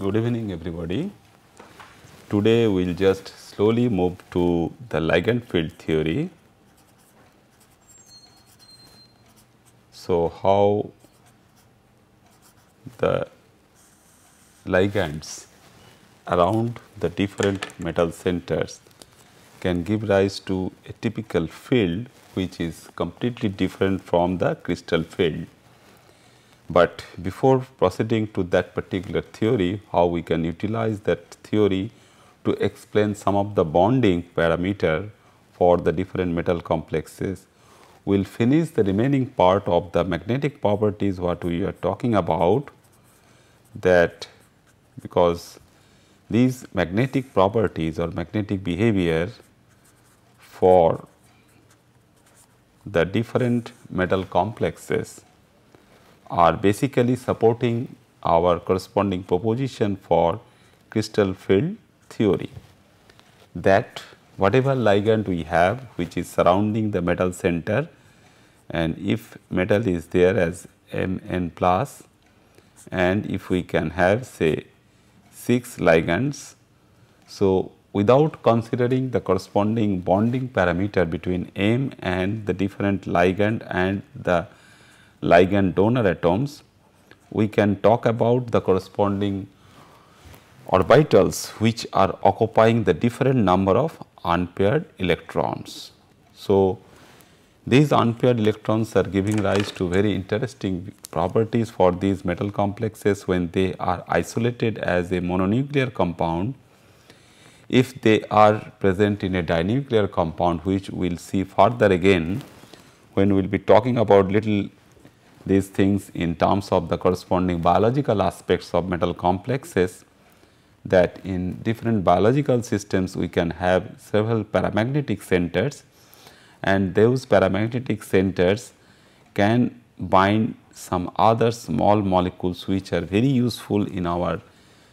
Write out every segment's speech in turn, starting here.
Good evening everybody. Today we will just slowly move to the ligand field theory. So, how the ligands around the different metal centers can give rise to a typical field which is completely different from the crystal field. But before proceeding to that particular theory, how we can utilize that theory to explain some of the bonding parameter for the different metal complexes, we will finish the remaining part of the magnetic properties what we are talking about, that because these magnetic properties or magnetic behavior for the different metal complexes are basically supporting our corresponding proposition for crystal field theory, that whatever ligand we have which is surrounding the metal center, and if metal is there as Mn plus, and if we can have say 6 ligands. So, without considering the corresponding bonding parameter between M and the different ligand and the ligand donor atoms, we can talk about the corresponding orbitals which are occupying the different number of unpaired electrons. So, these unpaired electrons are giving rise to very interesting properties for these metal complexes when they are isolated as a mononuclear compound. If they are present in a dinuclear compound, which we will see further again when we will be talking about little these things in terms of the corresponding biological aspects of metal complexes, that in different biological systems we can have several paramagnetic centers, and those paramagnetic centers can bind some other small molecules which are very useful in our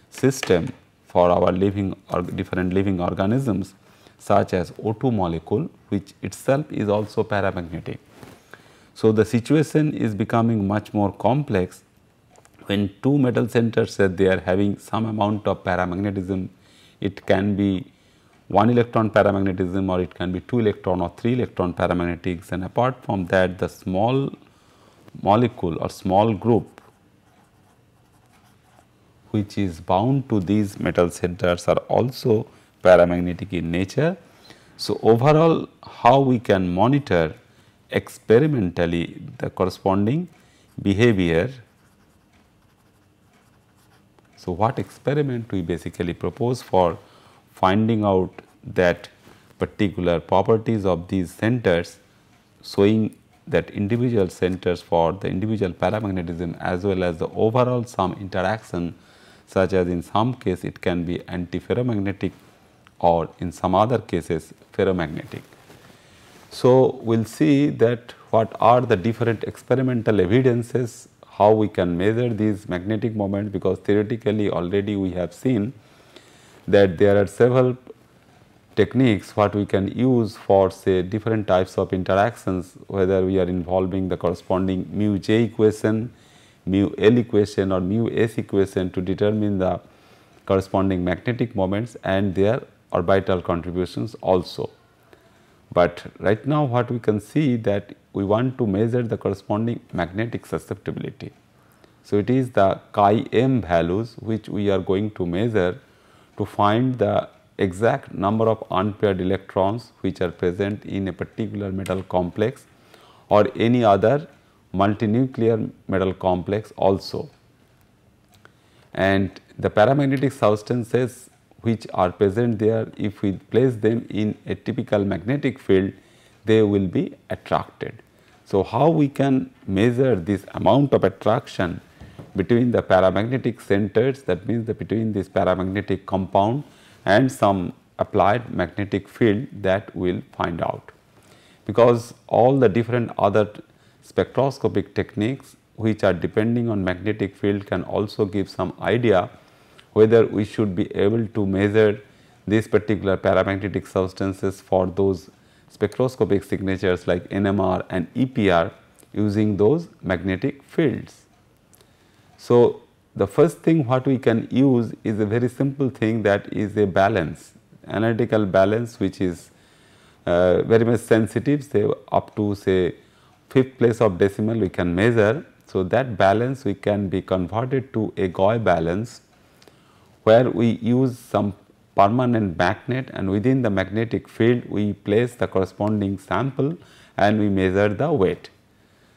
system for our living or different living organisms, such as O2 molecule, which itself is also paramagnetic. So, the situation is becoming much more complex when two metal centers are they are having some amount of paramagnetism. It can be 1 electron paramagnetism, or it can be 2 electron or 3 electron paramagnetics, and apart from that the small molecule or small group which is bound to these metal centers are also paramagnetic in nature. So, overall how we can monitor experimentally the corresponding behavior. So, what experiment we basically propose for finding out that particular properties of these centers, showing that individual centers for the individual paramagnetism as well as the overall some interaction, such as in some case it can be antiferromagnetic or in some other cases ferromagnetic. So, we will see that what are the different experimental evidences, how we can measure these magnetic moments, because theoretically already we have seen that there are several techniques what we can use for say different types of interactions, whether we are involving the corresponding mu j equation, mu L equation or mu S equation to determine the corresponding magnetic moments and their orbital contributions also. But right now what we can see that we want to measure the corresponding magnetic susceptibility. So, it is the chi m values which we are going to measure to find the exact number of unpaired electrons which are present in a particular metal complex or any other multinuclear metal complex also. And the paramagnetic substances which are present there, if we place them in a typical magnetic field, they will be attracted. So, how we can measure this amount of attraction between the paramagnetic centers, that means that between this paramagnetic compound and some applied magnetic field, that we will find out. Because all the different other spectroscopic techniques which are depending on magnetic field can also give some idea whether we should be able to measure these particular paramagnetic substances for those spectroscopic signatures like NMR and EPR using those magnetic fields. So, the first thing what we can use is a very simple thing, that is a balance, analytical balance, which is very much sensitive, say up to say 5th place of decimal we can measure. So, that balance we can be converted to a Gauss balance, where we use some permanent magnet, and within the magnetic field we place the corresponding sample and we measure the weight.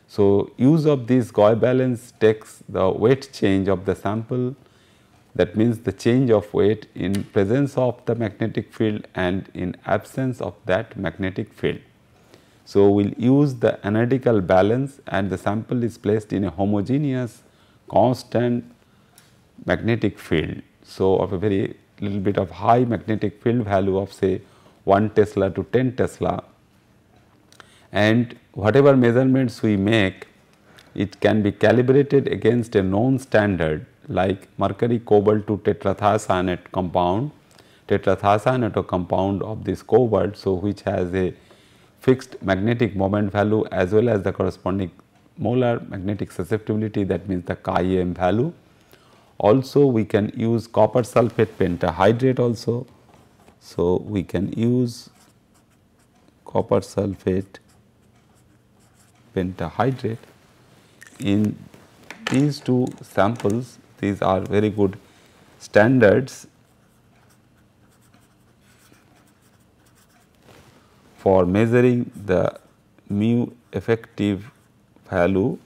So, use of this Gauss balance takes the weight change of the sample, that means the change of weight in presence of the magnetic field and in absence of that magnetic field. So, we will use the analytical balance, and the sample is placed in a homogeneous constant magnetic field. So, of a very little bit of high magnetic field value of say 1 Tesla to 10 Tesla, and whatever measurements we make, it can be calibrated against a known standard like mercury cobalt to tetrathiocyanate compound, tetrathiocyanate compound of this cobalt, so which has a fixed magnetic moment value as well as the corresponding molar magnetic susceptibility, that means the chi-m value. Also we can use copper sulphate pentahydrate also. So, we can use copper sulphate pentahydrate in these two samples. These are very good standards for measuring the mu effective value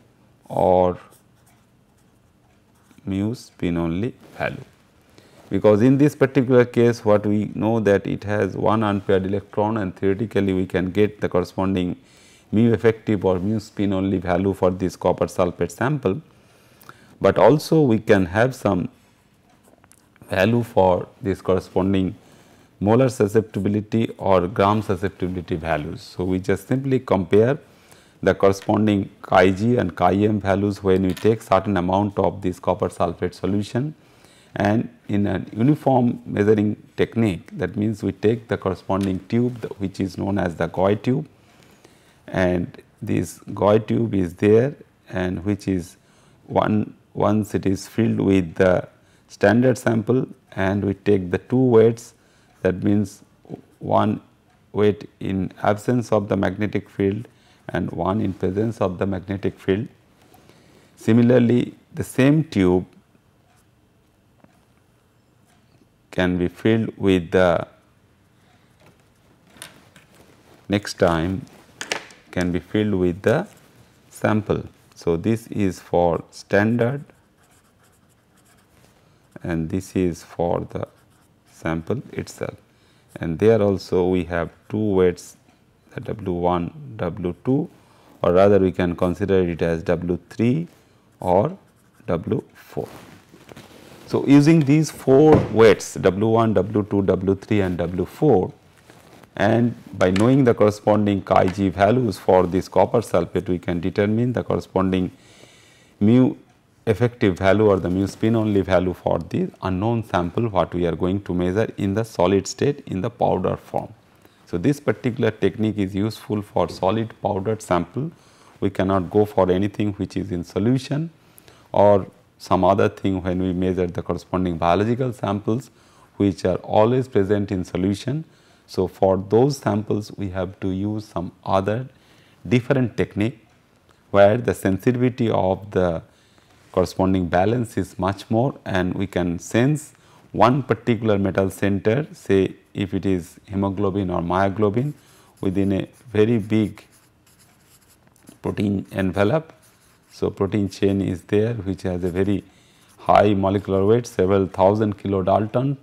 or mu spin only value, because in this particular case what we know that it has one unpaired electron, and theoretically we can get the corresponding mu effective or mu spin only value for this copper sulphate sample, but also we can have some value for this corresponding molar susceptibility or gram susceptibility values. So, we just simply compare the corresponding chi-g and chi-m values when we take certain amount of this copper sulphate solution, and in a uniform measuring technique, that means we take the corresponding tube which is known as the Gauss tube, and this Gauss tube is there, and which is once it is filled with the standard sample, and we take the two weights, that means one weight in absence of the magnetic field and one in presence of the magnetic field. Similarly, the same tube can be filled with the next time can be filled with the sample. So, this is for standard and this is for the sample itself, and there also we have two weights, the W1, W2, or rather we can consider it as W3 or W4. So, using these 4 weights W1, W2, W3 and W4, and by knowing the corresponding chi-g values for this copper sulphate, we can determine the corresponding mu effective value or the mu spin only value for the unknown sample what we are going to measure in the solid state in the powder form. So, this particular technique is useful for solid powdered sample. We cannot go for anything which is in solution or some other thing when we measure the corresponding biological samples which are always present in solution. So, for those samples we have to use some other different technique where the sensitivity of the corresponding balance is much more, and we can sense one particular metal center, say if it is hemoglobin or myoglobin, within a very big protein envelope. So, protein chain is there which has a very high molecular weight, several thousand kilodalton,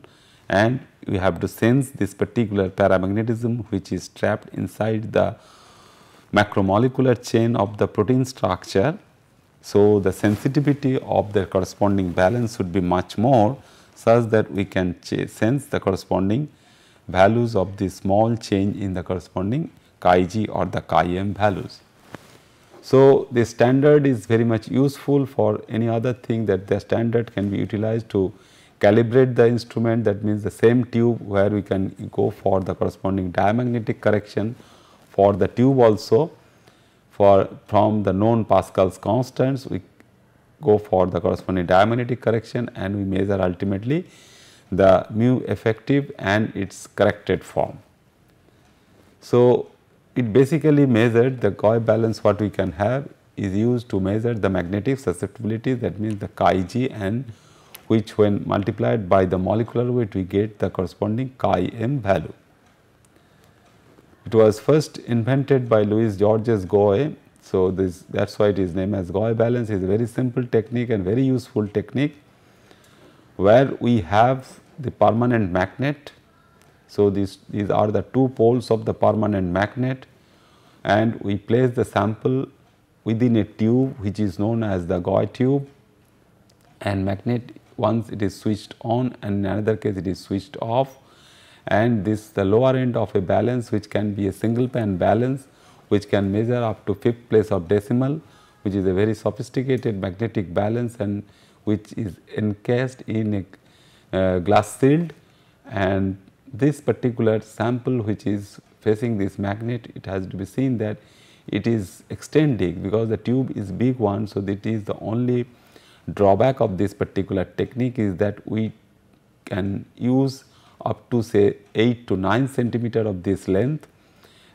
and we have to sense this particular paramagnetism which is trapped inside the macromolecular chain of the protein structure. So, the sensitivity of the corresponding balance would be much more, such that we can sense the corresponding values of the small change in the corresponding chi-g or the chi-m values. So, the standard is very much useful for any other thing, that the standard can be utilized to calibrate the instrument, that means the same tube where we can go for the corresponding diamagnetic correction for the tube also. For from the known Pascal's constants, we go for the corresponding diamagnetic correction, and we measure ultimately the mu effective and its corrected form. So, it basically measured the Gauss balance. What we can have is used to measure the magnetic susceptibility, that means the chi g, and which when multiplied by the molecular weight we get the corresponding chi m value. It was first invented by Louis Georges Gauss. So, that is why it is named as Gauss balance. It is a very simple technique and very useful technique, where we have the permanent magnet. So, these are the two poles of the permanent magnet, and we place the sample within a tube which is known as the Gauss tube, and magnet once it is switched on, and in another case it is switched off, and this the lower end of a balance which can be a single pan balance which can measure up to 5th place of decimal, which is a very sophisticated magnetic balance and which is encased in a glass shield. And this particular sample which is facing this magnet, it has to be seen that it is extending because the tube is big one. So, that is the only drawback of this particular technique, is that we can use up to say 8 to 9 centimeter of this length,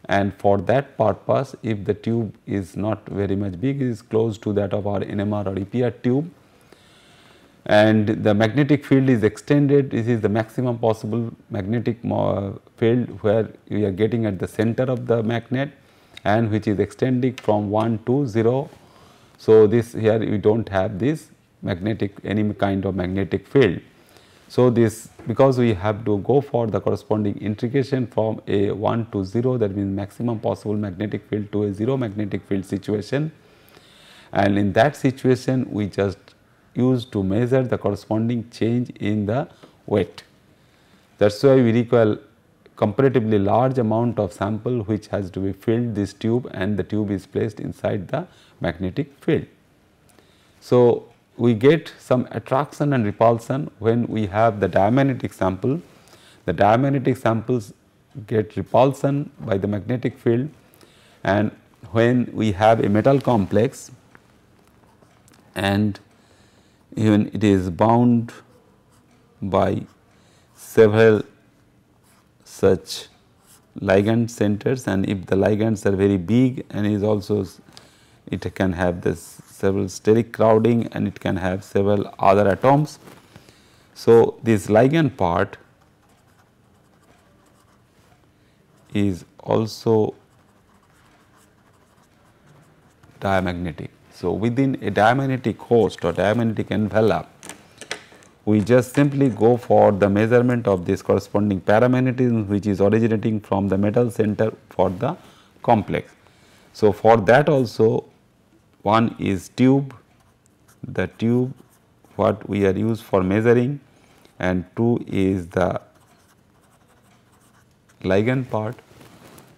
and for that purpose if the tube is not very much big, it is close to that of our NMR or EPR tube, and the magnetic field is extended. This is the maximum possible magnetic field where we are getting at the center of the magnet, and which is extending from 1 to 0. So, this here we do not have this magnetic any kind of magnetic field. So, this because we have to go for the corresponding integration from a 1 to 0, that means maximum possible magnetic field, to a 0 magnetic field situation, and in that situation we just use to measure the corresponding change in the weight. That is why we require comparatively large amount of sample which has to be filled this tube, and the tube is placed inside the magnetic field. So, we get some attraction and repulsion when we have the diamagnetic sample. The diamagnetic samples get repulsion by the magnetic field, and when we have a metal complex and even it is bound by several such ligand centers, and if the ligands are very big, and is also it can have this several steric crowding, and it can have several other atoms. So, this ligand part is also diamagnetic. So, within a diamagnetic host or diamagnetic envelope, we just simply go for the measurement of this corresponding paramagnetism which is originating from the metal center for the complex. So, for that also one is tube, the tube what we are used for measuring, and 2 is the ligand part.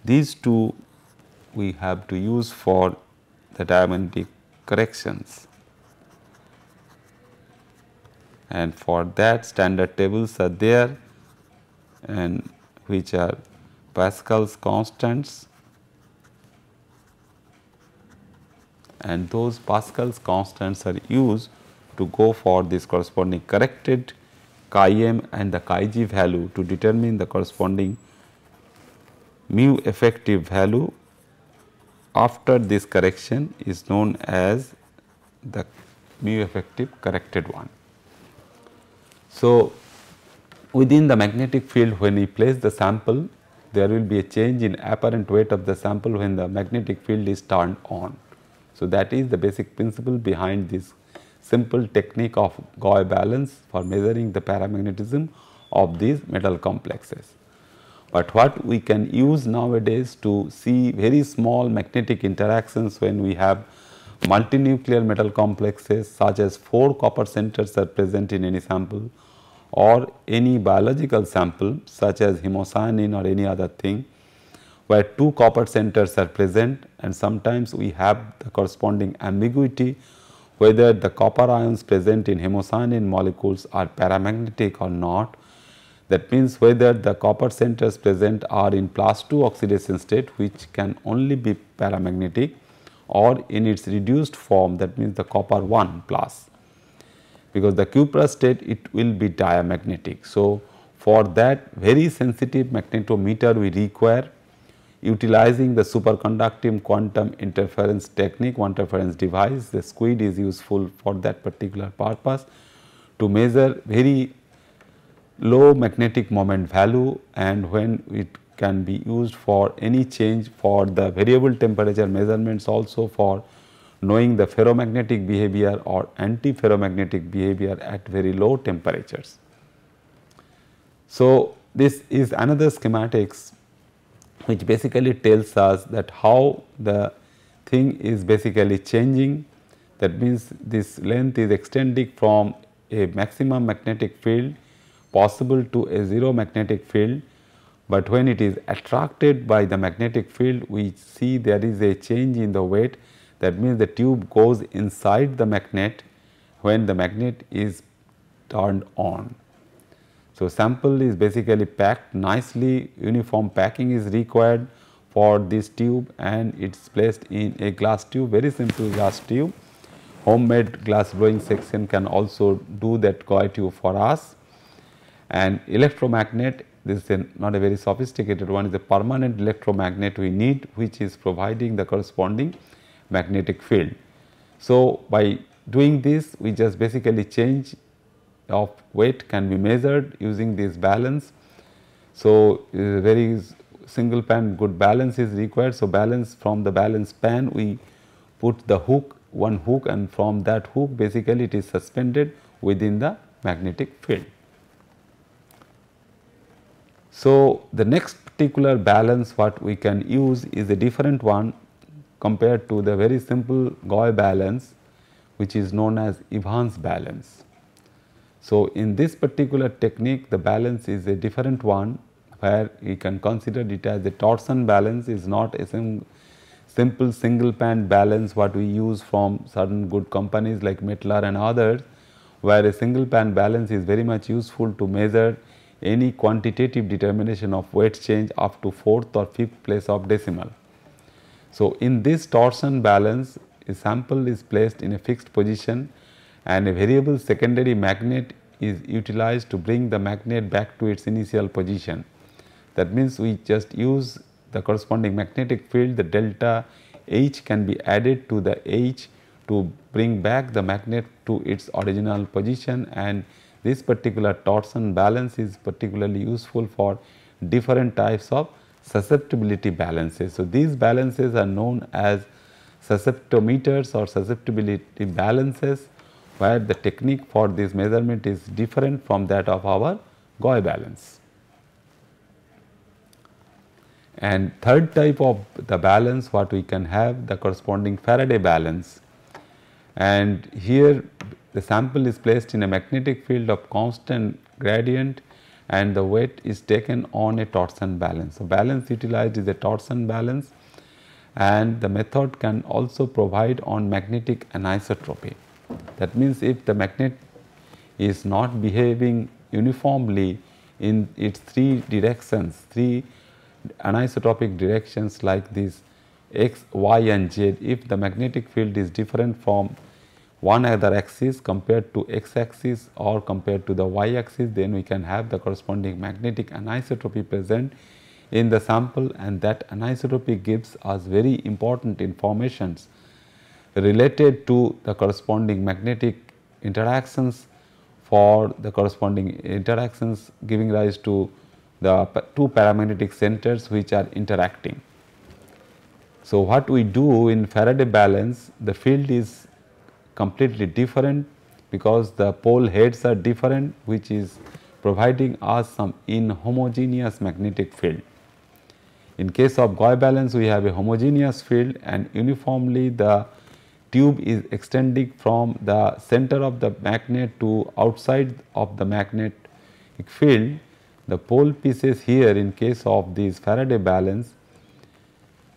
These two we have to use for the diamagnetic corrections, and for that standard tables are there, and which are Pascal's constants, and those Pascal's constants are used to go for this corresponding corrected chi m and the chi g value to determine the corresponding mu effective value after this correction is known as the mu effective corrected one. So, within the magnetic field, when we place the sample, there will be a change in apparent weight of the sample when the magnetic field is turned on. So, that is the basic principle behind this simple technique of Gauss balance for measuring the paramagnetism of these metal complexes. But what we can use nowadays to see very small magnetic interactions when we have multinuclear metal complexes such as 4 copper centers are present in any sample, or any biological sample such as hemocyanin or any other thing, where 2 copper centers are present, and sometimes we have the corresponding ambiguity whether the copper ions present in hemocyanin molecules are paramagnetic or not. That means whether the copper centers present are in +2 oxidation state, which can only be paramagnetic, or in its reduced form, that means the copper 1 plus, because the cuprous state it will be diamagnetic. So, for that very sensitive magnetometer we require, utilizing the superconducting quantum interference technique, quantum interference device. The SQUID is useful for that particular purpose to measure very low magnetic moment value, and when it can be used for any change for the variable temperature measurements, also for knowing the ferromagnetic behavior or anti-ferromagnetic behavior at very low temperatures. So, this is another schematics which basically tells us that how the thing is basically changing. That means, this length is extending from a maximum magnetic field possible to a zero magnetic field, but when it is attracted by the magnetic field, we see there is a change in the weight. That means, the tube goes inside the magnet when the magnet is turned on. So, sample is basically packed nicely, uniform packing is required for this tube, and it is placed in a glass tube, very simple glass tube. Homemade glass blowing section can also do that coil tube for us. And electromagnet, this is not a very sophisticated one, is a permanent electromagnet we need, which is providing the corresponding magnetic field. So, by doing this, we just basically change of weight can be measured using this balance. So, very single pan good balance is required. So, balance from the balance pan we put the hook, one hook, and from that hook basically it is suspended within the magnetic field. So, the next particular balance what we can use is a different one compared to the very simple Gauss balance, which is known as Evans balance. So, in this particular technique, the balance is a different one, where we can consider it as a torsion balance, is not a simple single pan balance what we use from certain good companies like Mettler and others, where a single pan balance is very much useful to measure any quantitative determination of weight change up to 4th or 5th place of decimal. So, in this torsion balance, a sample is placed in a fixed position and a variable secondary magnet is utilized to bring the magnet back to its initial position. That means, we just use the corresponding magnetic field, the delta H can be added to the H to bring back the magnet to its original position, and this particular torsion balance is particularly useful for different types of susceptibility balances. So, these balances are known as susceptometers or susceptibility balances, where the technique for this measurement is different from that of our Gauss balance. And third type of the balance what we can have, the corresponding Faraday balance, and here the sample is placed in a magnetic field of constant gradient and the weight is taken on a torsion balance. So, balance utilized is a torsion balance, and the method can also provide on magnetic anisotropy. That means, if the magnet is not behaving uniformly in its three directions, three anisotropic directions like this x, y and z, if the magnetic field is different from one other axis compared to x axis or compared to the y axis, then we can have the corresponding magnetic anisotropy present in the sample, and that anisotropy gives us very important informations related to the corresponding magnetic interactions for the corresponding interactions giving rise to the two paramagnetic centers which are interacting. So, what we do in Faraday balance, the field is completely different because the pole heads are different, which is providing us some inhomogeneous magnetic field. In case of Gauss balance, we have a homogeneous field and uniformly the tube is extending from the center of the magnet to outside of the magnetic field. The pole pieces here in case of this Faraday balance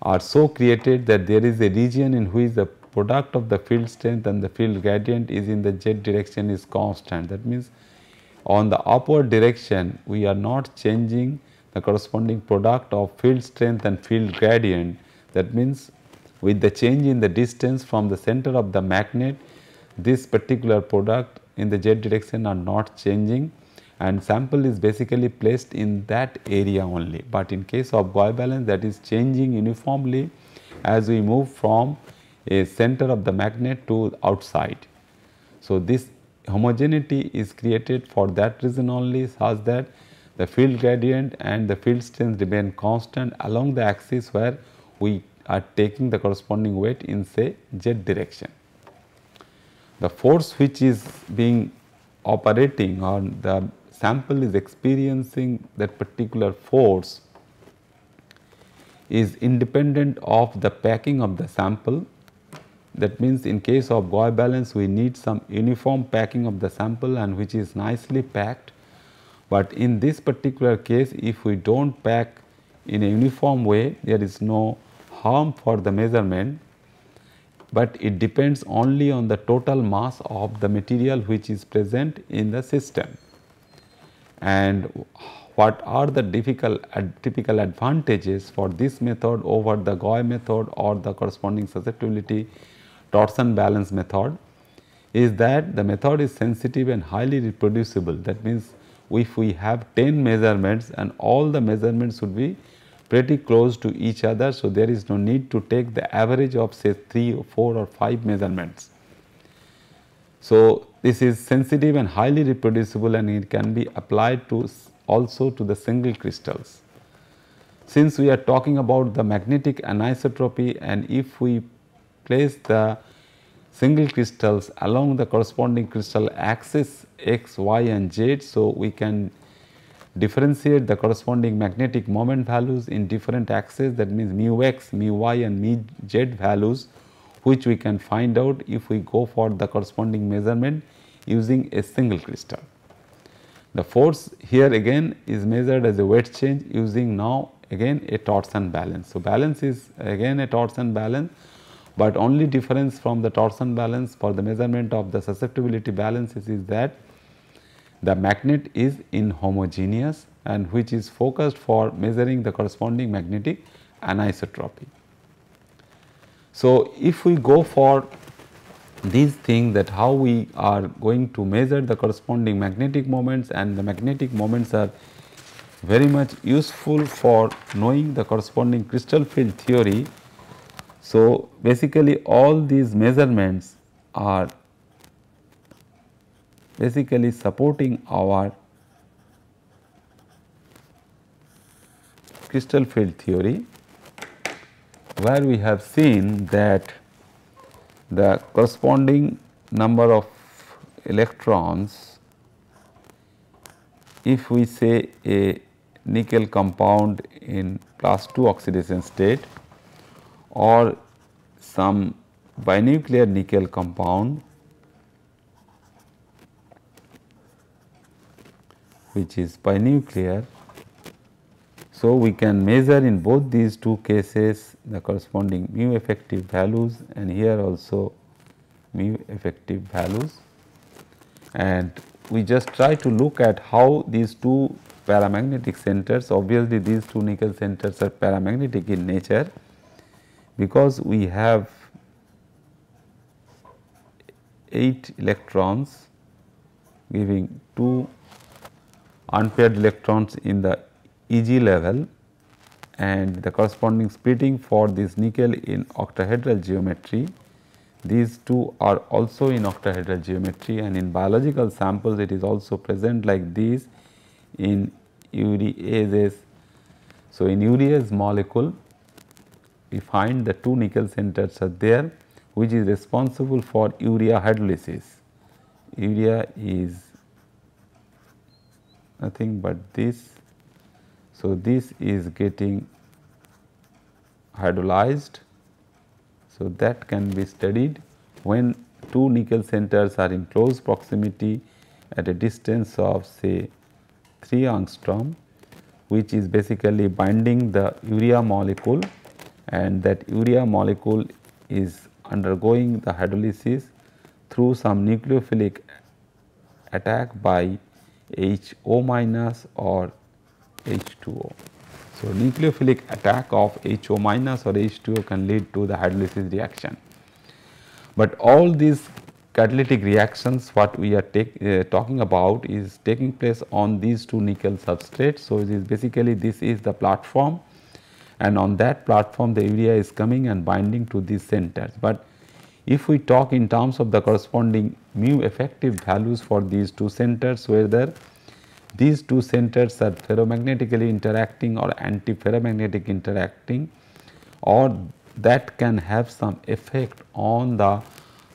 are so created that there is a region in which the product of the field strength and the field gradient is in the z direction is constant. That means, on the upward direction we are not changing the corresponding product of field strength and field gradient. That means, with the change in the distance from the center of the magnet, this particular product in the z direction are not changing, and sample is basically placed in that area only. But in case of covalence, that is changing uniformly as we move from a center of the magnet to outside. So, this homogeneity is created for that reason only, such that the field gradient and the field strength remain constant along the axis where we are taking the corresponding weight in, say, z direction. The force which is being operating, or the sample is experiencing that particular force, is independent of the packing of the sample. That means, in case of covalence, we need some uniform packing of the sample and which is nicely packed. But in this particular case, if we do not pack in a uniform way, there is no harm for the measurement, but it depends only on the total mass of the material which is present in the system. And what are the typical advantages for this method over the Goy method or the corresponding susceptibility torsion balance method, is that the method is sensitive and highly reproducible. That means, if we have 10 measurements and all the measurements would be pretty close to each other. So, there is no need to take the average of, say, 3 or 4 or 5 measurements. So, this is sensitive and highly reproducible, and it can be applied to also to the single crystals. Since we are talking about the magnetic anisotropy, and if we place the single crystals along the corresponding crystal axis x, y and z, so we can differentiate the corresponding magnetic moment values in different axes, that means mu x, mu y and mu z values, which we can find out if we go for the corresponding measurement using a single crystal. The force here again is measured as a weight change using now again a torsion balance. So, balance is again a torsion balance, but only difference from the torsion balance for the measurement of the susceptibility balances is that the magnet is inhomogeneous, and which is focused for measuring the corresponding magnetic anisotropy. So, if we go for these things, that how we are going to measure the corresponding magnetic moments, and the magnetic moments are very much useful for knowing the corresponding crystal field theory. So, basically all these measurements are basically supporting our crystal field theory, where we have seen that the corresponding number of electrons, if we say a nickel compound in +2 oxidation state or some binuclear nickel compound which is binuclear. So, we can measure in both these two cases the corresponding mu effective values, and here also mu effective values, and we just try to look at how these two paramagnetic centers, obviously these two nickel centers are paramagnetic in nature, because we have 8 electrons giving 2 unpaired electrons in the Eg level, and the corresponding splitting for this nickel in octahedral geometry. These two are also in octahedral geometry, and in biological samples it is also present like this in ureases. So, in urease molecule we find the 2 nickel centers are there, which is responsible for urea hydrolysis. Urea is nothing but this. So, this is getting hydrolyzed. So, that can be studied when 2 nickel centers are in close proximity at a distance of, say, 3 angstrom, which is basically binding the urea molecule, and that urea molecule is undergoing the hydrolysis through some nucleophilic attack by HO minus or H2O. So, nucleophilic attack of HO minus or H2O can lead to the hydrolysis reaction. But all these catalytic reactions what we are talking about is taking place on these two nickel substrates. So, it is basically this is the platform, and on that platform the urea is coming and binding to these centers. But if we talk in terms of the corresponding mu effective values for these two centers, whether these two centers are ferromagnetically interacting or antiferromagnetic interacting, or that can have some effect on the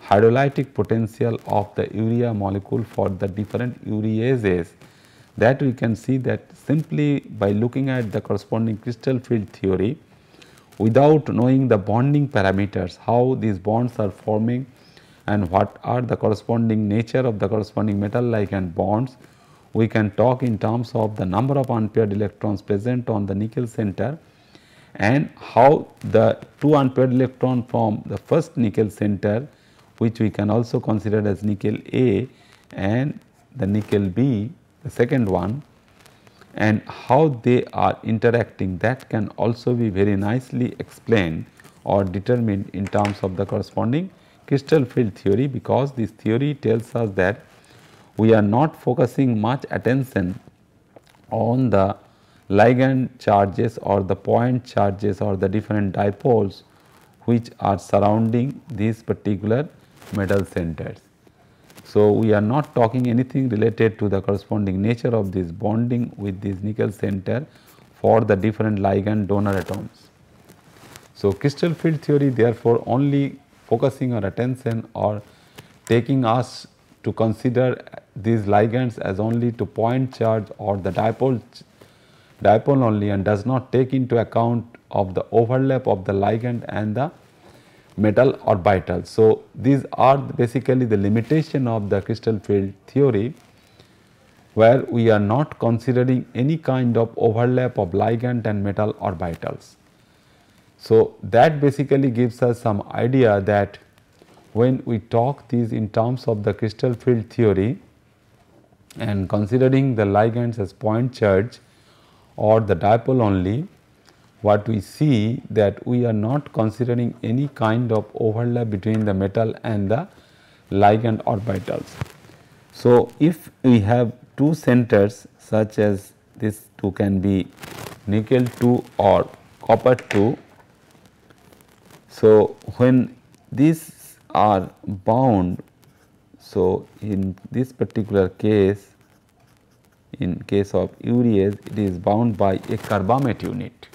hydrolytic potential of the urea molecule for the different ureases, that we can see that simply by looking at the corresponding crystal field theory without knowing the bonding parameters, how these bonds are forming and what are the corresponding nature of the corresponding metal ligand bonds, we can talk in terms of the number of unpaired electrons present on the nickel center and how the two unpaired electron from the first nickel center, which we can also consider as nickel A, and the nickel B, the second one, and how they are interacting, that can also be very nicely explained or determined in terms of the corresponding crystal field theory, because this theory tells us that we are not focusing much attention on the ligand charges or the point charges or the different dipoles which are surrounding these particular metal centers. So, we are not talking anything related to the corresponding nature of this bonding with this nickel center for the different ligand donor atoms. So, crystal field theory therefore only focusing our attention or taking us to consider these ligands as only to point charge or the dipole only, and does not take into account of the overlap of the ligand and the metal orbitals. So, these are basically the limitation of the crystal field theory, where we are not considering any kind of overlap of ligand and metal orbitals. So, that basically gives us some idea that when we talk these in terms of the crystal field theory and considering the ligands as point charge or the dipole only, what we see that we are not considering any kind of overlap between the metal and the ligand orbitals. So, if we have two centers such as this two can be nickel 2 or copper 2. So, when these are bound, so in this particular case, in case of urease, it is bound by a carbamate unit.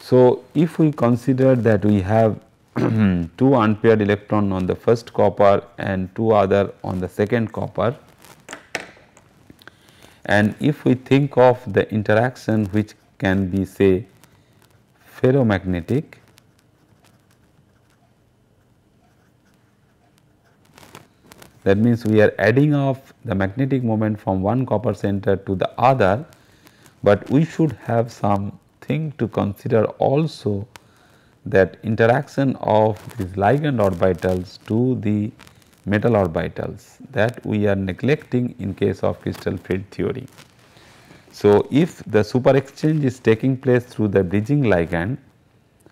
So, if we consider that we have two unpaired electron on the first copper and two other on the second copper, and if we think of the interaction which can be say ferromagnetic, that means we are adding off the magnetic moment from one copper center to the other, but we should have something to consider also, that interaction of these ligand orbitals to the metal orbitals, that we are neglecting in case of crystal field theory. So, if the super exchange is taking place through the bridging ligand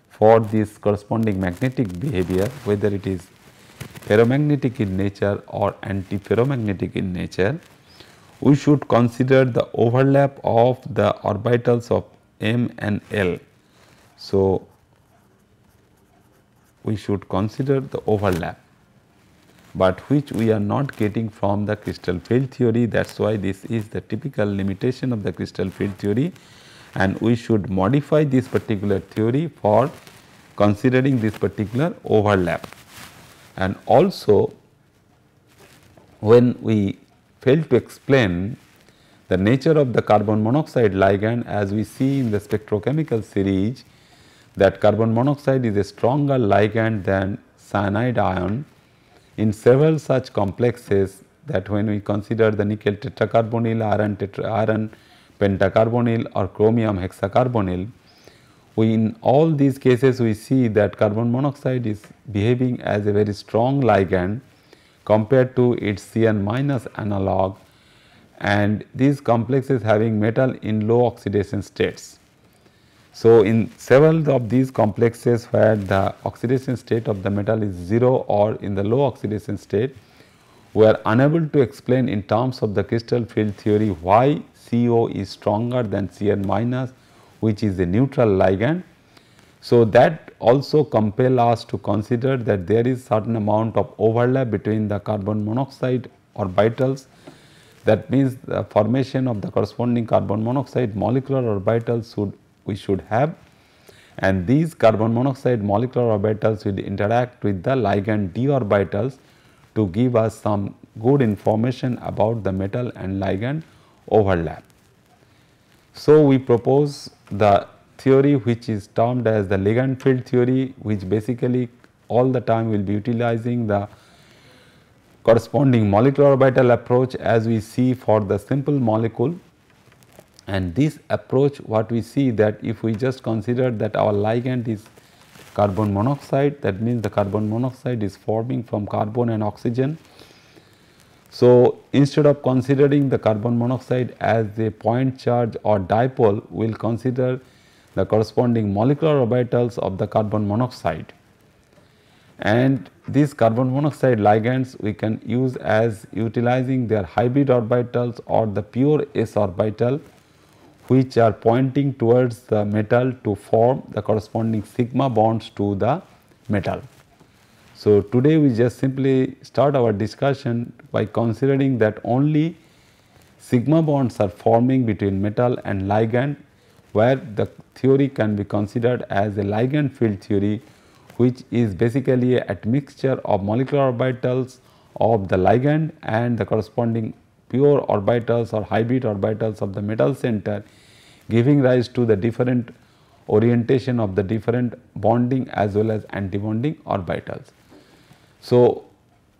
for this corresponding magnetic behavior, whether it is ferromagnetic in nature or antiferromagnetic in nature, we should consider the overlap of the orbitals of M and L. So, we should consider the overlap, but which we are not getting from the crystal field theory. That is why this is the typical limitation of the crystal field theory, and we should modify this particular theory for considering this particular overlap. And also, when we fail to explain the nature of the carbon monoxide ligand, as we see in the spectrochemical series, that carbon monoxide is a stronger ligand than cyanide ion in several such complexes, that when we consider the nickel tetracarbonyl, iron pentacarbonyl or chromium hexacarbonyl, in all these cases we see that carbon monoxide is behaving as a very strong ligand compared to its Cn minus analog, and these complexes having metal in low oxidation states. So, in several of these complexes where the oxidation state of the metal is 0 or in the low oxidation state, we are unable to explain in terms of the crystal field theory why CO is stronger than Cn minus, which is a neutral ligand. So, that also compel us to consider that there is certain amount of overlap between the carbon monoxide orbitals. That means the formation of the corresponding carbon monoxide molecular orbitals we should have, and these carbon monoxide molecular orbitals will interact with the ligand d orbitals to give us some good information about the metal and ligand overlap. So, we propose the theory which is termed as the ligand field theory, which basically all the time will be utilizing the corresponding molecular orbital approach as we see for the simple molecule. And this approach, what we see that if we just consider that our ligand is carbon monoxide, that means the carbon monoxide is forming from carbon and oxygen. So, instead of considering the carbon monoxide as a point charge or dipole, we will consider the corresponding molecular orbitals of the carbon monoxide. And these carbon monoxide ligands we can use as utilizing their hybrid orbitals or the pure s orbital, which are pointing towards the metal to form the corresponding sigma bonds to the metal. So, today we just simply start our discussion by considering that only sigma bonds are forming between metal and ligand, where the theory can be considered as a ligand field theory, which is basically a admixture of molecular orbitals of the ligand and the corresponding pure orbitals or hybrid orbitals of the metal center, giving rise to the different orientation of the different bonding as well as antibonding orbitals. So,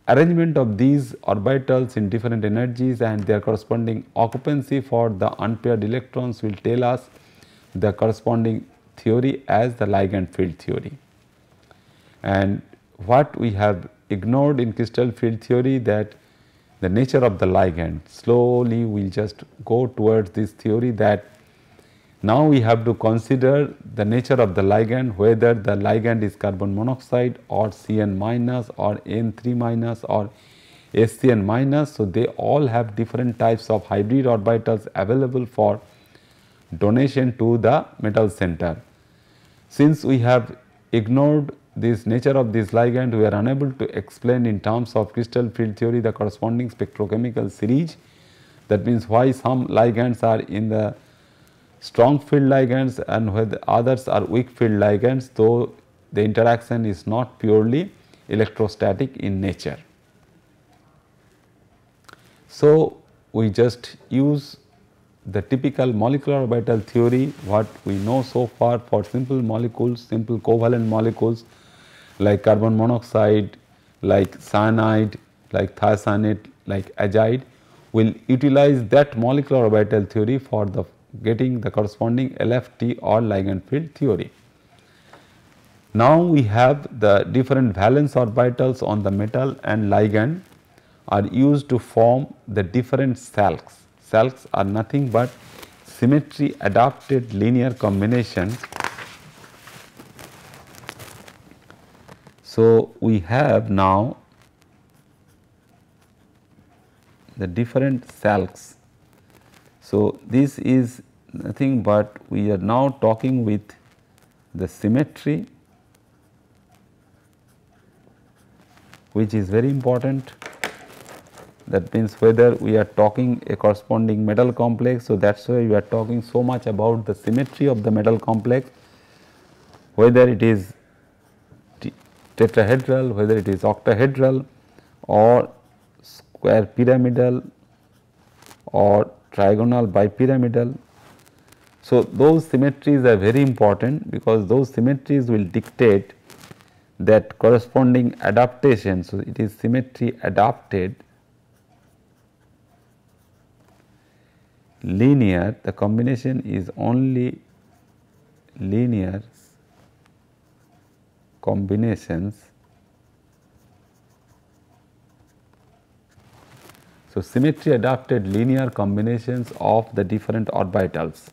arrangement of these orbitals in different energies and their corresponding occupancy for the unpaired electrons will tell us the corresponding theory as the ligand field theory. And what we have ignored in crystal field theory, that the nature of the ligand, slowly we will just go towards this theory that now we have to consider the nature of the ligand, whether the ligand is carbon monoxide or Cn minus or N3 minus or SCN minus. So, they all have different types of hybrid orbitals available for donation to the metal center. Since we have ignored this nature of this ligand, we are unable to explain in terms of crystal field theory the corresponding spectrochemical series. That means why some ligands are in the strong field ligands and whether others are weak field ligands, though the interaction is not purely electrostatic in nature. So, we just use the typical molecular orbital theory what we know so far for simple molecules, simple covalent molecules like carbon monoxide, like cyanide, like thiocyanate, like azide. Will utilize that molecular orbital theory for the getting the corresponding LFT or ligand field theory. Now, we have the different valence orbitals on the metal and ligand are used to form the different SALCs. SALCs are nothing but symmetry adapted linear combinations. So, we have now the different SALCs. So, this is nothing but we are now talking with the symmetry, which is very important. That means whether we are talking a corresponding metal complex. So, that is why we are talking so much about the symmetry of the metal complex, whether it is tetrahedral, whether it is octahedral or square pyramidal or trigonal bipyramidal. So, those symmetries are very important because those symmetries will dictate that corresponding adaptation. So, it is symmetry adapted linear, the combination is only linear combinations. So, symmetry adapted linear combinations of the different orbitals.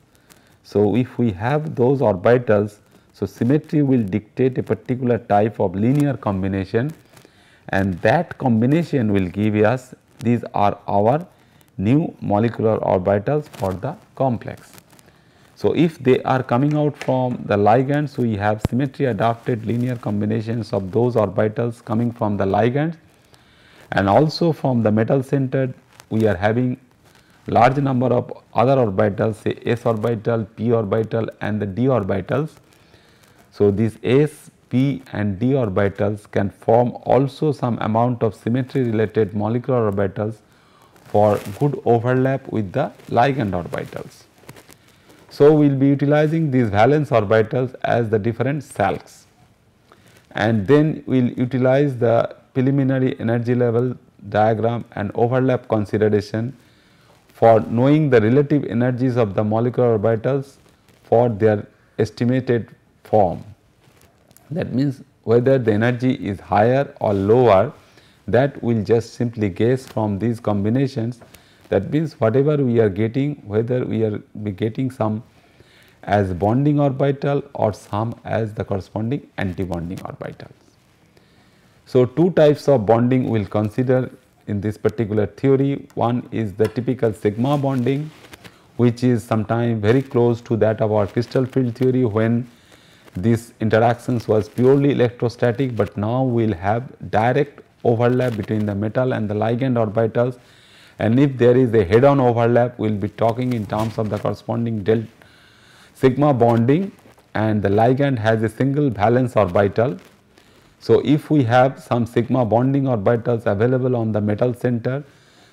So, if we have those orbitals, so symmetry will dictate a particular type of linear combination, and that combination will give us, these are our new molecular orbitals for the complex. So, if they are coming out from the ligands, we have symmetry adapted linear combinations of those orbitals coming from the ligands, and also from the metal center we are having large number of other orbitals, say s orbital, p orbital and the d orbitals. So, these s, p and d orbitals can form also some amount of symmetry related molecular orbitals for good overlap with the ligand orbitals. So, we will be utilizing these valence orbitals as the different SALCs, and then we will utilize the preliminary energy level diagram and overlap consideration for knowing the relative energies of the molecular orbitals for their estimated form. That means, whether the energy is higher or lower, that we will just simply guess from these combinations. That means, whatever we are getting, whether we are getting some as bonding orbital or some as the corresponding anti-bonding orbitals. So, two types of bonding we will consider in this particular theory. One is the typical sigma bonding, which is sometimes very close to that of our crystal field theory, when these interactions was purely electrostatic, but now we will have direct overlap between the metal and the ligand orbitals, and if there is a head on overlap, we will be talking in terms of the corresponding sigma bonding, and the ligand has a single valence orbital. So, if we have some sigma bonding orbitals available on the metal center,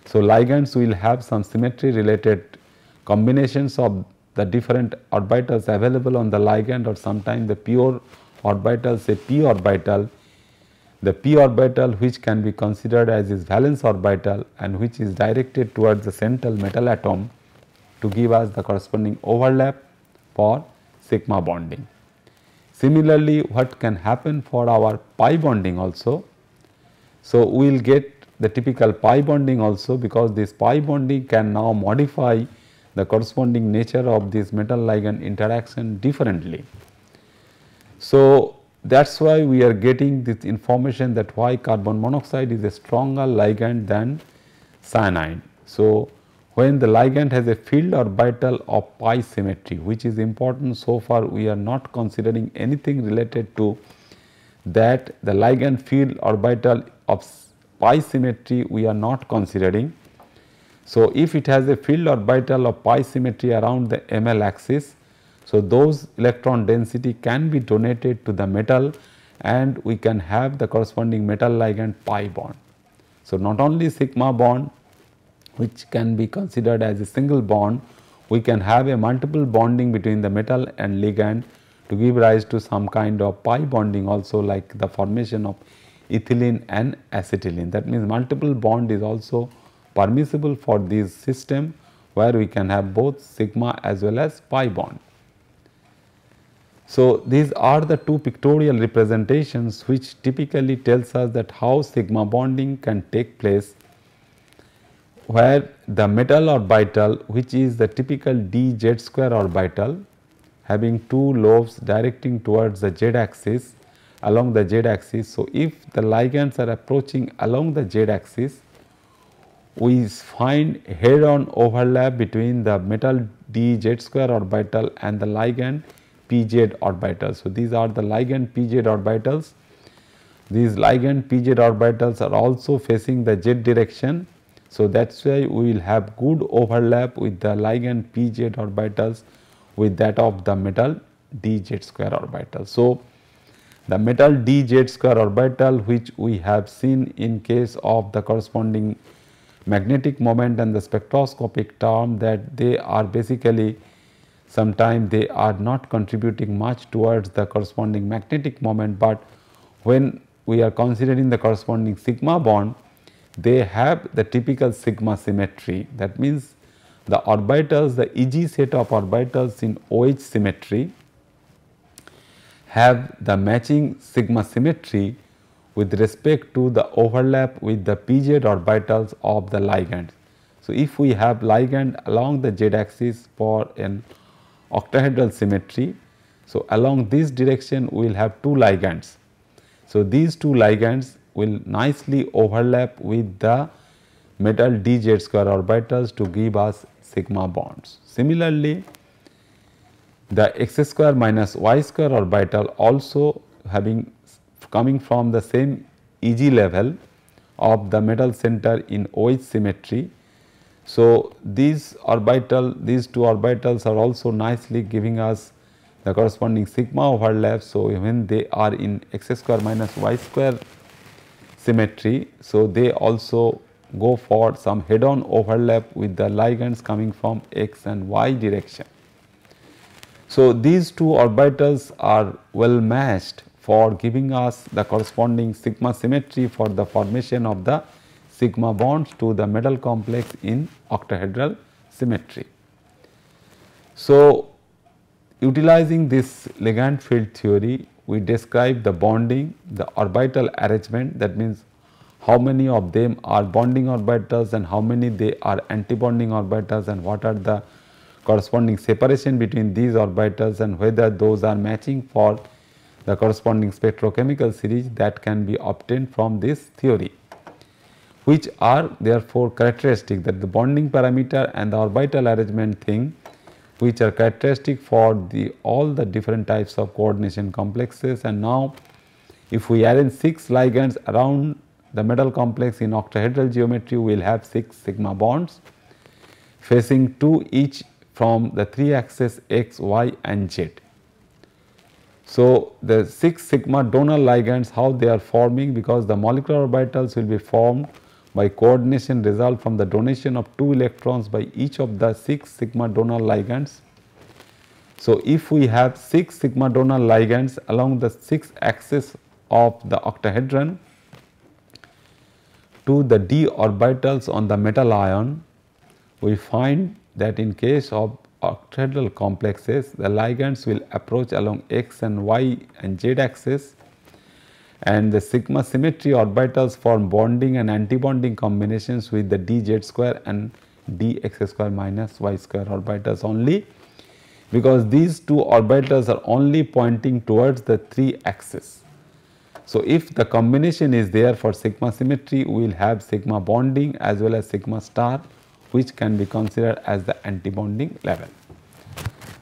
so ligands will have some symmetry related combinations of the different orbitals available on the ligand, or sometimes the pure orbital, say p orbital, the p orbital which can be considered as its valence orbital and which is directed towards the central metal atom to give us the corresponding overlap for sigma bonding. Similarly, what can happen for our pi bonding also? So, we will get the typical pi bonding also, because this pi bonding can now modify the corresponding nature of this metal ligand interaction differently. So, that is why we are getting this information that why carbon monoxide is a stronger ligand than cyanide. So, when the ligand has a field orbital of pi symmetry, which is important, so far we are not considering anything related to that, the ligand field orbital of pi symmetry we are not considering. So, if it has a field orbital of pi symmetry around the ml axis, so those electron density can be donated to the metal, and we can have the corresponding metal ligand pi bond. So, not only sigma bond which can be considered as a single bond, we can have a multiple bonding between the metal and ligand to give rise to some kind of pi bonding also, like the formation of ethylene and acetylene. That means, multiple bond is also permissible for this system, where we can have both sigma as well as pi bond. So, these are the two pictorial representations which typically tells us that how sigma bonding can take place, where the metal orbital, which is the typical dz square orbital having two lobes directing towards the z axis, along the z axis. So, if the ligands are approaching along the z axis, we find head on overlap between the metal dz square orbital and the ligand pz orbital. So, these are the ligand pz orbitals. These ligand pz orbitals are also facing the z direction. So, that is why we will have good overlap with the ligand pz orbitals with that of the metal dz square orbital. So, the metal dz square orbital, which we have seen in case of the corresponding magnetic moment and the spectroscopic term, that they are basically sometimes they are not contributing much towards the corresponding magnetic moment, but when we are considering the corresponding sigma bond, they have the typical sigma symmetry. That means, the orbitals, the Eg set of orbitals in OH symmetry have the matching sigma symmetry with respect to the overlap with the pz orbitals of the ligand. So, if we have ligand along the z axis for an octahedral symmetry. So, along this direction we will have two ligands. So, these two ligands will nicely overlap with the metal dz square orbitals to give us sigma bonds. Similarly, the x square minus y square orbital also coming from the same Eg level of the metal center in OH symmetry. So, these two orbitals are also nicely giving us the corresponding sigma overlap. So, when they are in x square minus y square symmetry, so they also go for some head on overlap with the ligands coming from x and y direction. So, these two orbitals are well matched for giving us the corresponding sigma symmetry for the formation of the sigma bonds to the metal complex in octahedral symmetry. So, utilizing this Ligand field theory, we describe the bonding, the orbital arrangement, that means how many of them are bonding orbitals and how many they are antibonding orbitals, and what are the corresponding separation between these orbitals, and whether those are matching for the corresponding spectrochemical series that can be obtained from this theory, which are therefore characteristic, that the bonding parameter and the orbital arrangement thing, which are characteristic for all the different types of coordination complexes. And now, if we arrange 6 ligands around the metal complex in octahedral geometry, we will have 6 sigma bonds facing 2 each from the 3 axes x, y and z. So, the 6 sigma donor ligands, how they are forming, because the molecular orbitals will be formed by coordination result from the donation of 2 electrons by each of the 6 sigma donor ligands. So, if we have 6 sigma donor ligands along the 6 axis of the octahedron to the d orbitals on the metal ion, we find that in case of octahedral complexes, the ligands will approach along x and y and z axis, and the sigma symmetry orbitals form bonding and antibonding combinations with the dz square and dx square minus y square orbitals only, because these two orbitals are only pointing towards the 3 axes. So, if the combination is there for sigma symmetry, we will have sigma bonding as well as sigma star, which can be considered as the antibonding level.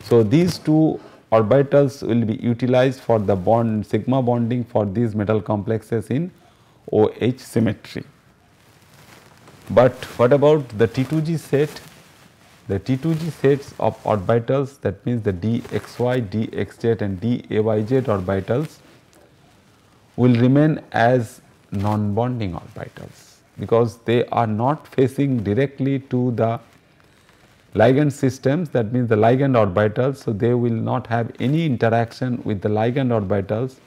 So, these two orbitals will be utilized for the sigma bonding for these metal complexes in OH symmetry. But what about the T2G set? The T2G sets of orbitals, that means the dxy, dxz and dayz orbitals, will remain as non-bonding orbitals, because they are not facing directly to the ligand systems, that means the ligand orbitals. So, they will not have any interaction with the ligand orbitals,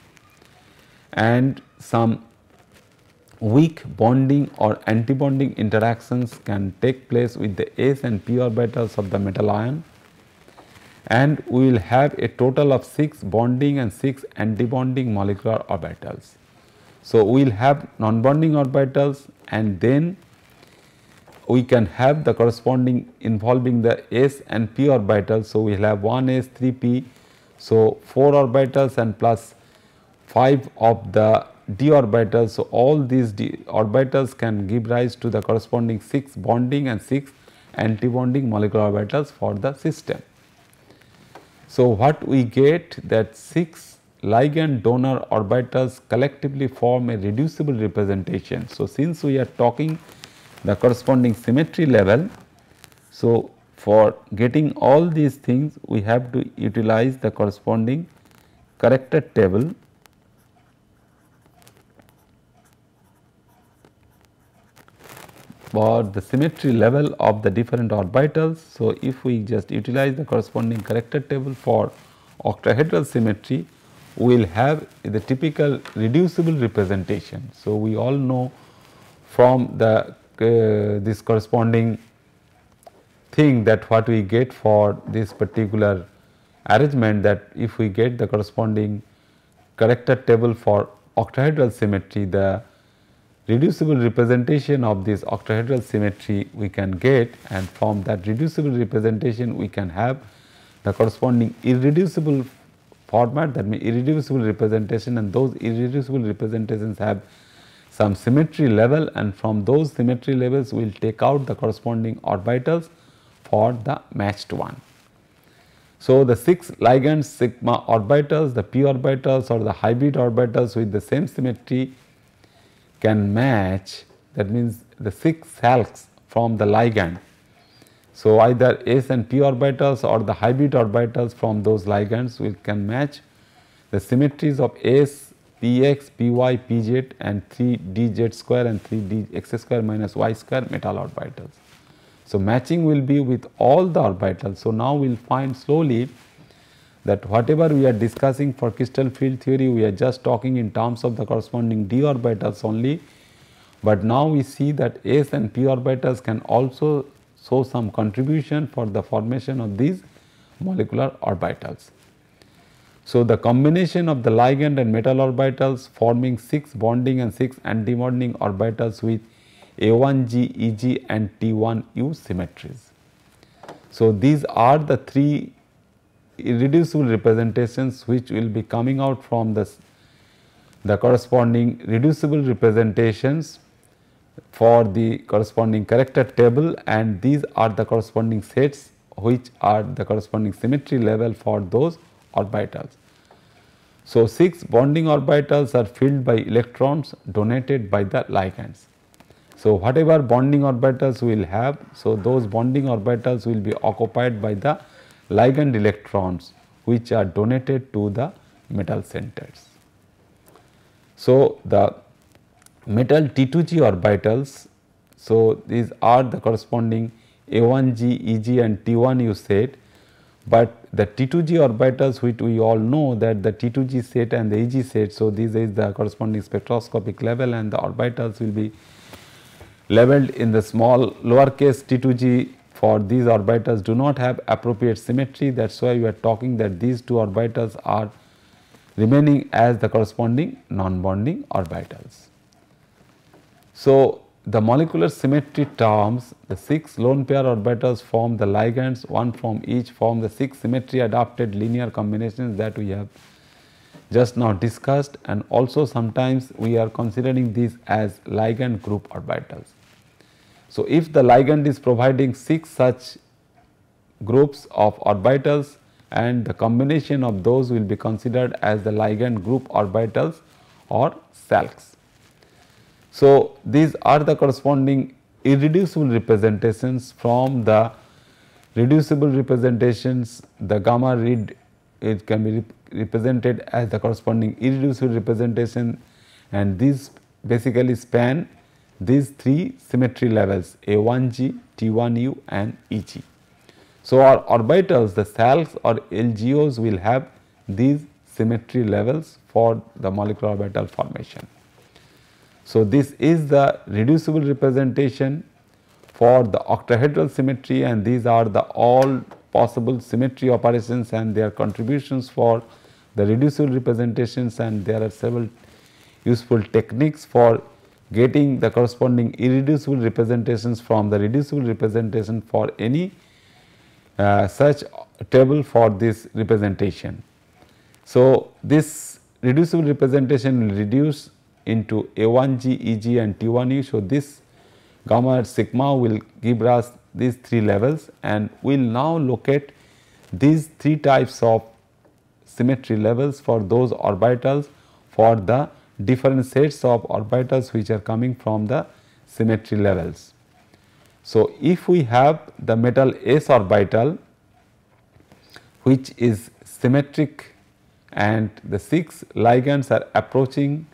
and some weak bonding or antibonding interactions can take place with the s and p orbitals of the metal ion, and we will have a total of 6 bonding and 6 antibonding molecular orbitals. So, we will have non-bonding orbitals, and then we can have the corresponding involving the s and p orbitals. So, we will have 1s 3p. So, 4 orbitals and plus 5 of the d orbitals. So, all these d orbitals can give rise to the corresponding 6 bonding and 6 antibonding molecular orbitals for the system. So, what we get, that 6 ligand donor orbitals collectively form a reducible representation. So, since we are talking the corresponding symmetry level, so for getting all these things we have to utilize the corresponding character table for the symmetry level of the different orbitals. So, if we just utilize the corresponding character table for octahedral symmetry, we will have the typical reducible representation. So, we all know from the this corresponding thing that what we get for this particular arrangement, that if we get the corresponding character table for octahedral symmetry, the reducible representation of this octahedral symmetry we can get, and from that reducible representation we can have the corresponding irreducible format, that means irreducible representation, and those irreducible representations have some symmetry level, and from those symmetry levels we will take out the corresponding orbitals for the matched one. So, the 6 ligand sigma orbitals, the p orbitals or the hybrid orbitals with the same symmetry can match, that means the 6 SALCs from the ligand. So, either s and p orbitals or the hybrid orbitals from those ligands we can match the symmetries of s, px, py, pz and 3dz square and 3dx square minus y square metal orbitals. So, matching will be with all the orbitals. So, now we will find slowly that whatever we are discussing for crystal field theory, we are just talking in terms of the corresponding d orbitals only, but now we see that s and p orbitals can also show some contribution for the formation of these molecular orbitals. So, the combination of the ligand and metal orbitals forming 6 bonding and 6 anti-bonding orbitals with A1G, EG and T1U symmetries. So, these are the 3 irreducible representations which will be coming out from the corresponding reducible representations for the corresponding character table, and these are the corresponding sets which are the corresponding symmetry level for those orbitals. So, 6 bonding orbitals are filled by electrons donated by the ligands. So, whatever bonding orbitals we will have, so those bonding orbitals will be occupied by the ligand electrons which are donated to the metal centers. So, the metal T2G orbitals, so these are the corresponding A1G, EG and T1U set, but the T2G orbitals which we all know that the T2G set and the EG set, so this is the corresponding spectroscopic level and the orbitals will be labeled in the small lowercase T2G. For these orbitals do not have appropriate symmetry, that is why we are talking that these 2 orbitals are remaining as the corresponding non-bonding orbitals. So, the molecular symmetry terms, the 6 lone pair orbitals form the ligands, one from each form the 6 symmetry adapted linear combinations that we have just now discussed, and also sometimes we are considering these as ligand group orbitals. So, if the ligand is providing 6 such groups of orbitals, and the combination of those will be considered as the ligand group orbitals or SALCs. So, these are the corresponding irreducible representations. From the reducible representations, the gamma read it can be represented as the corresponding irreducible representation, and these basically span these 3 symmetry levels A1G, T1U and EG. So, our orbitals, the SALCs or LGOs will have these symmetry levels for the molecular orbital formation. So, this is the reducible representation for the octahedral symmetry, and these are the all possible symmetry operations and their contributions for the reducible representations, and there are several useful techniques for getting the corresponding irreducible representations from the reducible representation for any such table for this representation. So, this reducible representation will reduce into A1G, EG and T1U. So, this gamma sigma will give us these 3 levels, and we will now look at these 3 types of symmetry levels for those orbitals for the different sets of orbitals which are coming from the symmetry levels. So, if we have the metal s orbital which is symmetric and the 6 ligands are approaching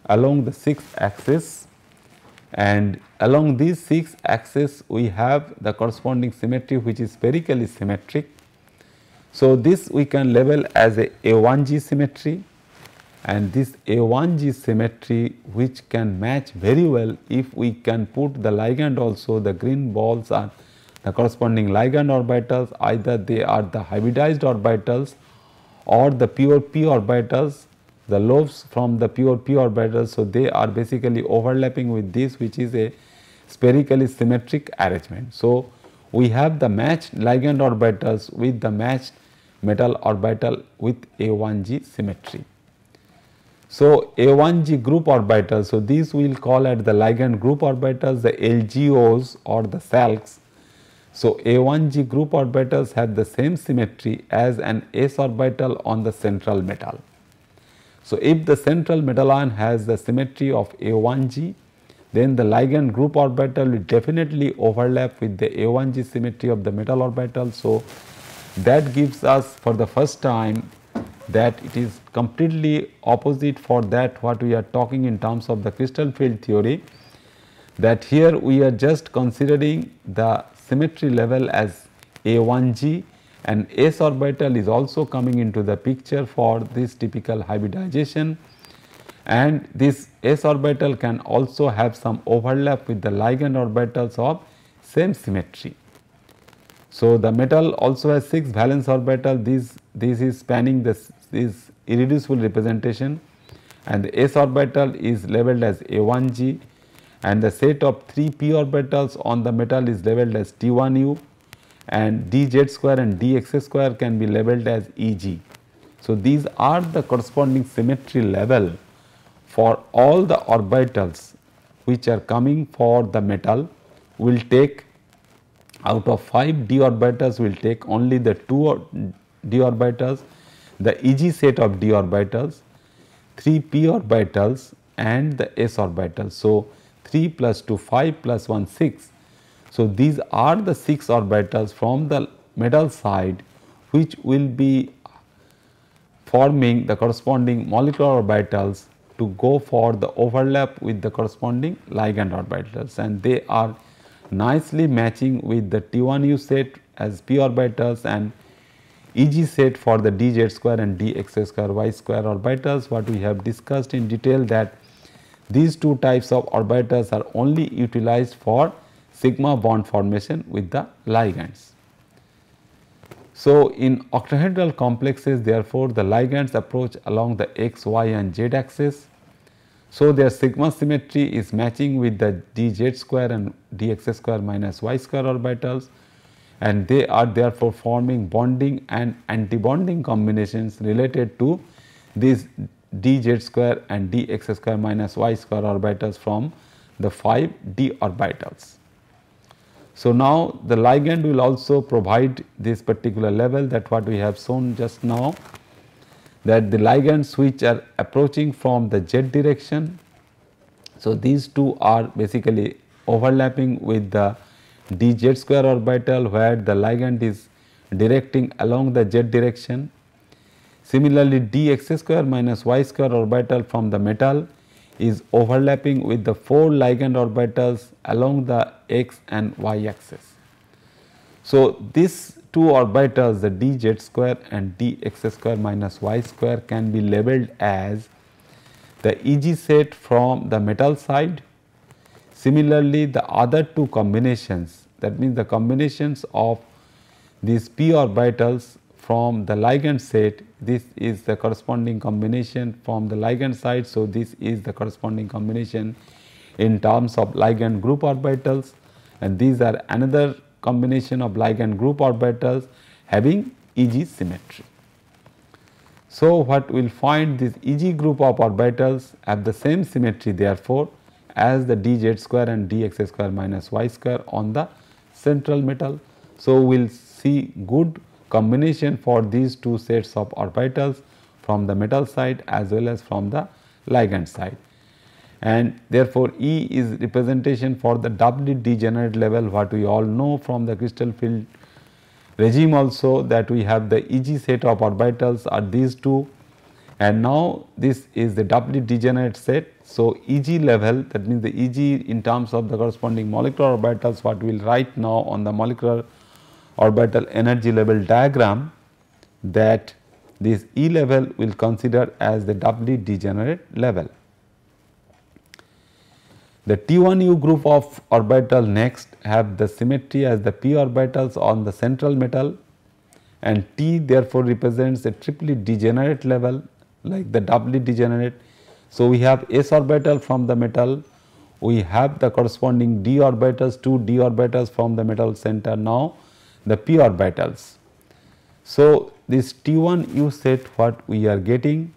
along the 6th axis, and along these 6 axes we have the corresponding symmetry which is spherically symmetric. So, this we can label as a A1G symmetry, and this A1G symmetry which can match very well if we can put the ligand also. The green balls are the corresponding ligand orbitals, either they are the hybridized orbitals or the pure p orbitals, the lobes from the pure p orbitals. So, they are basically overlapping with this which is a spherically symmetric arrangement. So, we have the matched ligand orbitals with the matched metal orbital with A1G symmetry. So, A1G group orbitals, so these we will call at the ligand group orbitals, the LGOs or the SALCs. So, A1G group orbitals have the same symmetry as an s orbital on the central metal. So, if the central metal ion has the symmetry of A1G, then the ligand group orbital will definitely overlap with the A1G symmetry of the metal orbital. So, that gives us for the first time that it is completely opposite for that what we are talking in terms of the crystal field theory, that here we are just considering the symmetry level as A1G, and s orbital is also coming into the picture for this typical hybridization, and this s orbital can also have some overlap with the ligand orbitals of same symmetry. So, the metal also has 6 valence orbital, this is spanning this irreducible representation, and the s orbital is labeled as A1G, and the set of 3 p orbitals on the metal is labeled as T1u, and dz square and dx square can be labeled as Eg. So, these are the corresponding symmetry level for all the orbitals which are coming for the metal. We will take out of 5 d orbitals, we will take only the 2 d orbitals, the Eg set of d orbitals, 3 p orbitals and the s orbitals. So, 3 plus 2 5 plus 1 6. So, these are the 6 orbitals from the metal side which will be forming the corresponding molecular orbitals to go for the overlap with the corresponding ligand orbitals, and they are nicely matching with the T1u set as p orbitals and Eg set for the dz square and dx square y square orbitals. What we have discussed in detail that these two types of orbitals are only utilized for sigma bond formation with the ligands. So, in octahedral complexes, therefore, the ligands approach along the x, y and z axis. So, their sigma symmetry is matching with the dz square and dx square minus y square orbitals, and they are therefore forming bonding and anti-bonding combinations related to these dz square and dx square minus y square orbitals from the 5 d orbitals. So, now the ligand will also provide this particular level, that what we have shown just now, that the ligands which are approaching from the z direction. So, these two are basically overlapping with the dz square orbital where the ligand is directing along the z direction. Similarly, dx square minus y square orbital from the metal is overlapping with the 4 ligand orbitals along the x and y axis. So, these 2 orbitals, the dz square and dx square minus y square, can be labeled as the Eg set from the metal side. Similarly, the other 2 combinations, that means the combinations of these p orbitals from the ligand set, this is the corresponding combination from the ligand side. So, this is the corresponding combination in terms of ligand group orbitals, and these are another combination of ligand group orbitals having Eg symmetry. So, what we will find, this Eg group of orbitals have the same symmetry therefore as the dz square and dx square minus y square on the central metal. So, we will see good combination for these 2 sets of orbitals from the metal side as well as from the ligand side, and therefore, E is representation for the doubly degenerate level, what we all know from the crystal field regime also, that we have the Eg set of orbitals are these 2, and now this is the doubly degenerate set. So, Eg level, that means the Eg in terms of the corresponding molecular orbitals, what we will write now on the molecular orbital energy level diagram, that this E level will consider as the doubly degenerate level. The T1u group of orbital next have the symmetry as the p orbitals on the central metal, and T therefore represents a triply degenerate level like the doubly degenerate. So, we have s orbital from the metal, we have the corresponding d orbitals, 2 d orbitals from the metal center, now the p orbitals. So, this T1U set what we are getting,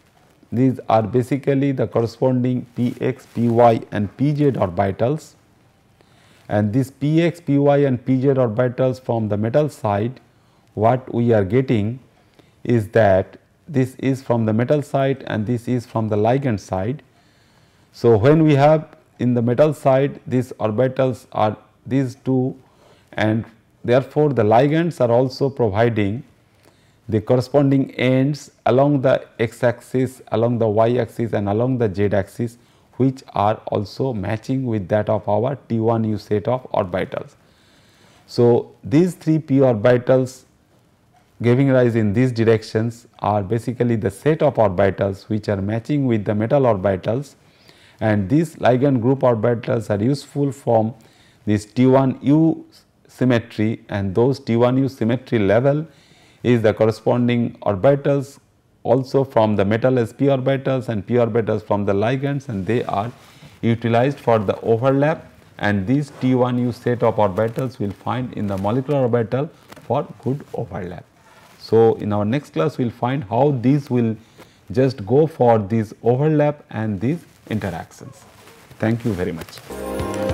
these are basically the corresponding Px, Py and Pz orbitals, and these Px, Py and Pz orbitals from the metal side, what we are getting is that this is from the metal side and this is from the ligand side. So, when we have in the metal side these orbitals are these two, and therefore, the ligands are also providing the corresponding ends along the x axis, along the y axis and along the z axis, which are also matching with that of our T1U set of orbitals. So, these 3 p orbitals giving rise in these directions are basically the set of orbitals which are matching with the metal orbitals, and these ligand group orbitals are useful from this T1U symmetry, and those T1U symmetry level is the corresponding orbitals also from the metal as p orbitals and p orbitals from the ligands, and they are utilized for the overlap, and these T1U set of orbitals will find in the molecular orbital for good overlap. So, in our next class we will find how these will just go for these overlap and these interactions. Thank you very much.